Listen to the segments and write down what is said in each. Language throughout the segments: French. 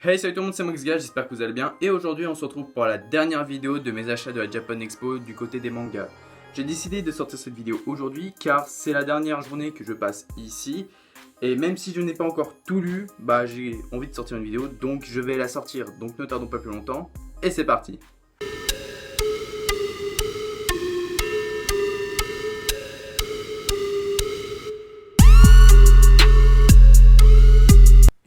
Hey, salut tout le monde, c'est MoxGuy, j'espère que vous allez bien. Et aujourd'hui, on se retrouve pour la dernière vidéo de mes achats de la Japan Expo du côté des mangas. J'ai décidé de sortir cette vidéo aujourd'hui car c'est la dernière journée que je passe ici. Et même si je n'ai pas encore tout lu, j'ai envie de sortir une vidéo, donc je vais la sortir. Donc ne tardons pas plus longtemps, et c'est parti.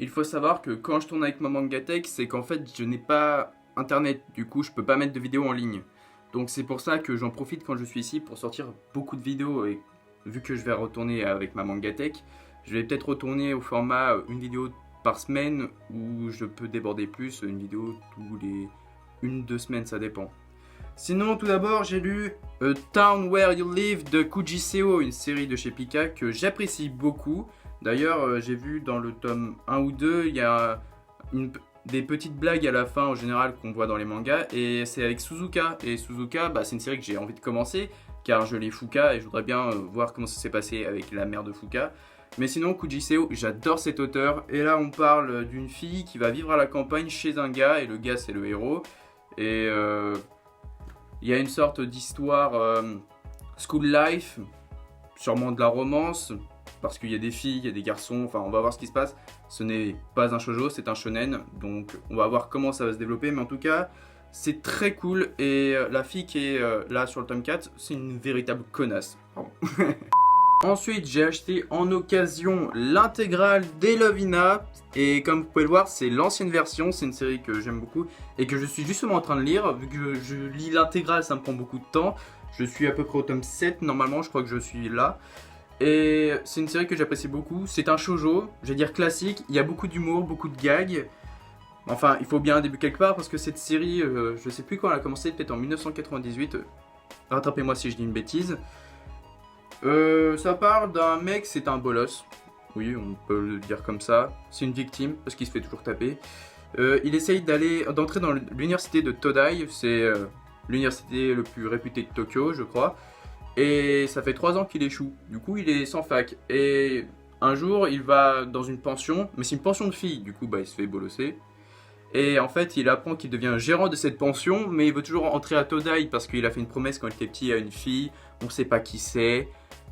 Il faut savoir que quand je tourne avec ma Mangatech, c'est qu'en fait je n'ai pas internet, du coup je peux pas mettre de vidéos en ligne. Donc c'est pour ça que j'en profite quand je suis ici pour sortir beaucoup de vidéos, et vu que je vais retourner avec ma Mangatech, je vais peut-être retourner au format une vidéo par semaine, où je peux déborder plus, une vidéo tous les 1-2 semaines, ça dépend. Sinon, tout d'abord, j'ai lu A Town Where You Live de Kuji Seo, une série de chez Pika que j'apprécie beaucoup. D'ailleurs, j'ai vu dans le tome 1 ou 2, il y a des petites blagues à la fin en général qu'on voit dans les mangas, et c'est avec Suzuka. Et Suzuka, c'est une série que j'ai envie de commencer car je l'ai Fuka et je voudrais bien voir comment ça s'est passé avec la mère de Fuka. Mais sinon, Kuji Seo, j'adore cet auteur. Et là, on parle d'une fille qui va vivre à la campagne chez un gars, et le gars, c'est le héros. Et il y a une sorte d'histoire school life, sûrement de la romance, parce qu'il y a des filles, il y a des garçons, enfin on va voir ce qui se passe. Ce n'est pas un shoujo, c'est un shonen, donc on va voir comment ça va se développer, mais en tout cas, c'est très cool, et la fille qui est là sur le tome 4, c'est une véritable connasse. Pardon. Ensuite, j'ai acheté en occasion l'intégrale d'Elovina, et comme vous pouvez le voir, c'est l'ancienne version, c'est une série que j'aime beaucoup, et que je suis justement en train de lire. Vu que je lis l'intégrale, ça me prend beaucoup de temps. Je suis à peu près au tome 7, normalement, je crois que je suis là. Et c'est une série que j'apprécie beaucoup. C'est un shoujo, je vais dire classique. Il y a beaucoup d'humour, beaucoup de gags. Enfin, il faut bien un début quelque part parce que cette série, je sais plus quand elle a commencé, peut-être en 1998. Rattrapez-moi si je dis une bêtise. Ça parle d'un mec, c'est un bolos. Oui, on peut le dire comme ça. C'est une victime parce qu'il se fait toujours taper. Il essaye d'entrer dans l'université de Todai. C'est l'université le plus réputée de Tokyo, je crois. Et ça fait 3 ans qu'il échoue, du coup il est sans fac. Et un jour il va dans une pension, mais c'est une pension de filles, du coup il se fait bolosser. Et en fait il apprend qu'il devient gérant de cette pension, mais il veut toujours entrer à Todai parce qu'il a fait une promesse quand il était petit à une fille, on sait pas qui c'est.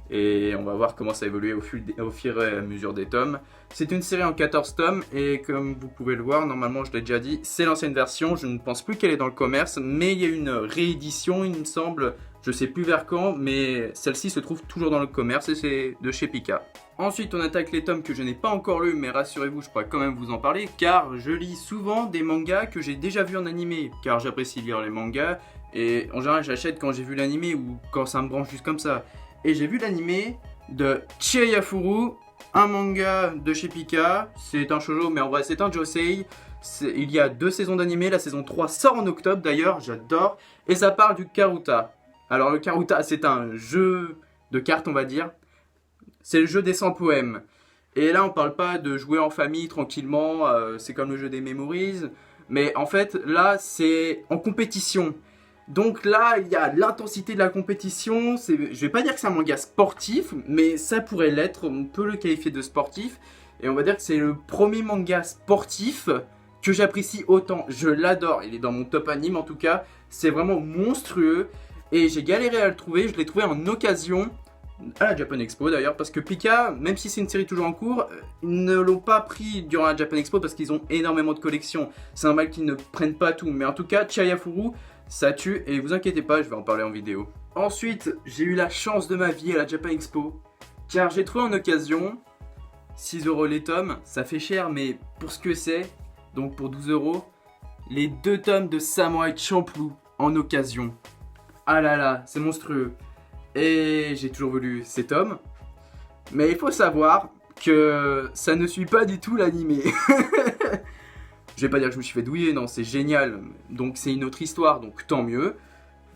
Et on va voir comment ça évolue au fur et à mesure des tomes. C'est une série en 14 tomes, et comme vous pouvez le voir, normalement je l'ai déjà dit, c'est l'ancienne version, je ne pense plus qu'elle est dans le commerce, mais il y a une réédition, il me semble, je sais plus vers quand, mais celle-ci se trouve toujours dans le commerce, et c'est de chez Pika. Ensuite, on attaque les tomes que je n'ai pas encore lus, mais rassurez-vous, je pourrais quand même vous en parler, car je lis souvent des mangas que j'ai déjà vus en animé, car j'apprécie lire les mangas, et en général j'achète quand j'ai vu l'animé ou quand ça me branche juste comme ça. Et j'ai vu l'animé de Chihayafuru, un manga de chez Pika. C'est un shoujo, mais en vrai c'est un josei. Il y a 2 saisons d'animé, la saison 3 sort en octobre d'ailleurs, j'adore. Et ça parle du Karuta. Alors le Karuta, c'est un jeu de cartes, on va dire. C'est le jeu des 100 poèmes. Et là on parle pas de jouer en famille tranquillement, c'est comme le jeu des Memories. Mais en fait là c'est en compétition. Donc là, il y a l'intensité de la compétition. Je vais pas dire que c'est un manga sportif, mais ça pourrait l'être. On peut le qualifier de sportif. Et on va dire que c'est le premier manga sportif que j'apprécie autant. Je l'adore. Il est dans mon top anime en tout cas. C'est vraiment monstrueux. Et j'ai galéré à le trouver. Je l'ai trouvé en occasion à la Japan Expo d'ailleurs. Parce que Pika, même si c'est une série toujours en cours, ils ne l'ont pas pris durant la Japan Expo parce qu'ils ont énormément de collections. C'est normal qu'ils ne prennent pas tout. Mais en tout cas, Chihayafuru, ça tue, et vous inquiétez pas, je vais en parler en vidéo. Ensuite, j'ai eu la chance de ma vie à la Japan Expo, car j'ai trouvé en occasion 6 € les tomes. Ça fait cher, mais pour ce que c'est, donc pour 12 €, les 2 tomes de Samurai Champloo en occasion. Ah là là, c'est monstrueux. Et j'ai toujours voulu ces tomes. Mais il faut savoir que ça ne suit pas du tout l'animé. Je vais pas dire que je me suis fait douiller, non, c'est génial. Donc c'est une autre histoire, donc tant mieux.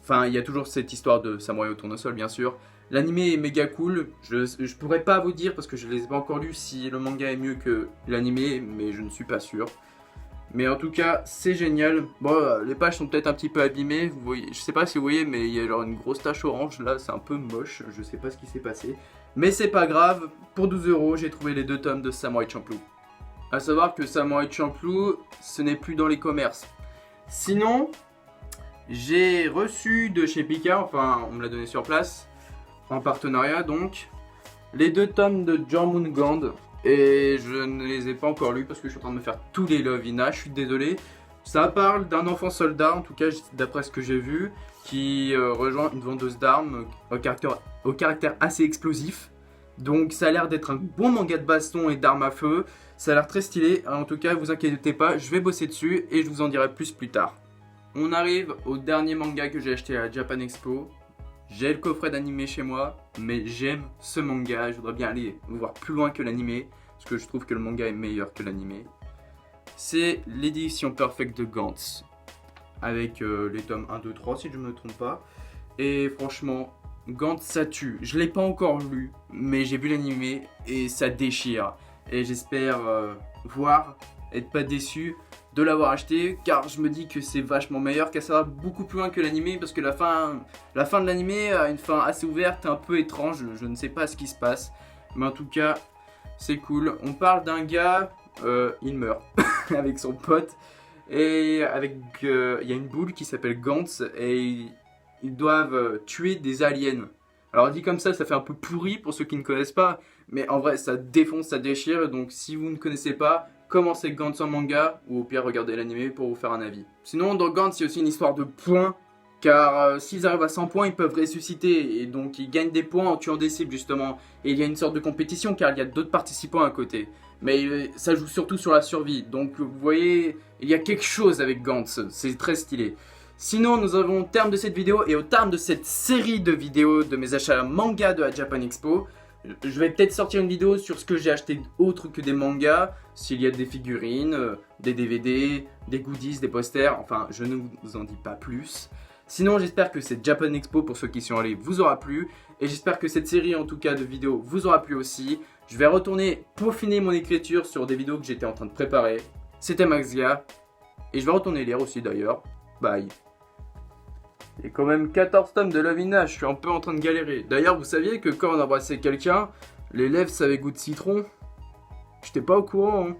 Enfin, il y a toujours cette histoire de samouraï au tournesol, bien sûr. L'animé est méga cool. Je pourrais pas vous dire, parce que je les ai pas encore lus, si le manga est mieux que l'animé, mais je ne suis pas sûr. Mais en tout cas, c'est génial. Bon, les pages sont peut-être un petit peu abîmées. Vous voyez, je sais pas si vous voyez, mais il y a genre une grosse tache orange. Là, c'est un peu moche. Je sais pas ce qui s'est passé. Mais c'est pas grave. Pour 12 €, j'ai trouvé les 2 tomes de Samurai Champloo. À savoir que Samurai Champloo, ce n'est plus dans les commerces. Sinon, j'ai reçu de chez Pika, enfin on me l'a donné sur place, en partenariat donc, les 2 tomes de Jormungand. Et je ne les ai pas encore lus parce que je suis en train de me faire tous les Lovina, je suis désolé. Ça parle d'un enfant soldat, en tout cas d'après ce que j'ai vu, qui rejoint une vendeuse d'armes au caractère assez explosif. Donc ça a l'air d'être un bon manga de baston et d'armes à feu. Ça a l'air très stylé, en tout cas vous inquiétez pas, je vais bosser dessus et je vous en dirai plus tard. On arrive au dernier manga que j'ai acheté à Japan Expo. J'ai le coffret d'animé chez moi, mais j'aime ce manga, je voudrais bien aller voir plus loin que l'animé, parce que je trouve que le manga est meilleur que l'animé. C'est l'édition Perfect de Gantz, avec les tomes 1, 2, 3 si je ne me trompe pas. Et franchement, Gantz ça tue. Je ne l'ai pas encore lu, mais j'ai vu l'animé et ça déchire. Et j'espère être pas déçu de l'avoir acheté, car je me dis que c'est vachement meilleur, car ça va beaucoup plus loin que l'animé, parce que la fin de l'animé a une fin assez ouverte, un peu étrange, je ne sais pas ce qui se passe, mais en tout cas, c'est cool. On parle d'un gars, il meurt avec son pote, et il y a une boule qui s'appelle Gantz, et ils doivent tuer des aliens. Alors dit comme ça fait un peu pourri pour ceux qui ne connaissent pas, mais en vrai ça défonce, ça déchire, donc si vous ne connaissez pas, commencez Gantz en manga, ou au pire regardez l'animé pour vous faire un avis. Sinon dans Gantz il y a aussi une histoire de points, car s'ils arrivent à 100 points ils peuvent ressusciter, et donc ils gagnent des points en tuant des cibles justement. Et il y a une sorte de compétition car il y a d'autres participants à côté. Mais ça joue surtout sur la survie, donc vous voyez, il y a quelque chose avec Gantz, c'est très stylé. Sinon, nous avons au terme de cette vidéo et au terme de cette série de vidéos de mes achats manga de la Japan Expo, je vais peut-être sortir une vidéo sur ce que j'ai acheté autre que des mangas, s'il y a des figurines, des DVD, des goodies, des posters, enfin je ne vous en dis pas plus. Sinon, j'espère que cette Japan Expo, pour ceux qui sont allés, vous aura plu, et j'espère que cette série en tout cas de vidéos vous aura plu aussi. Je vais retourner peaufiner mon écriture sur des vidéos que j'étais en train de préparer. C'était Maxia, et je vais retourner lire aussi d'ailleurs. Bye. Il y a quand même 14 tomes de Lovina, je suis un peu en train de galérer. D'ailleurs, vous saviez que quand on embrassait quelqu'un, les lèvres ça avait goût de citron? J'étais pas au courant, hein.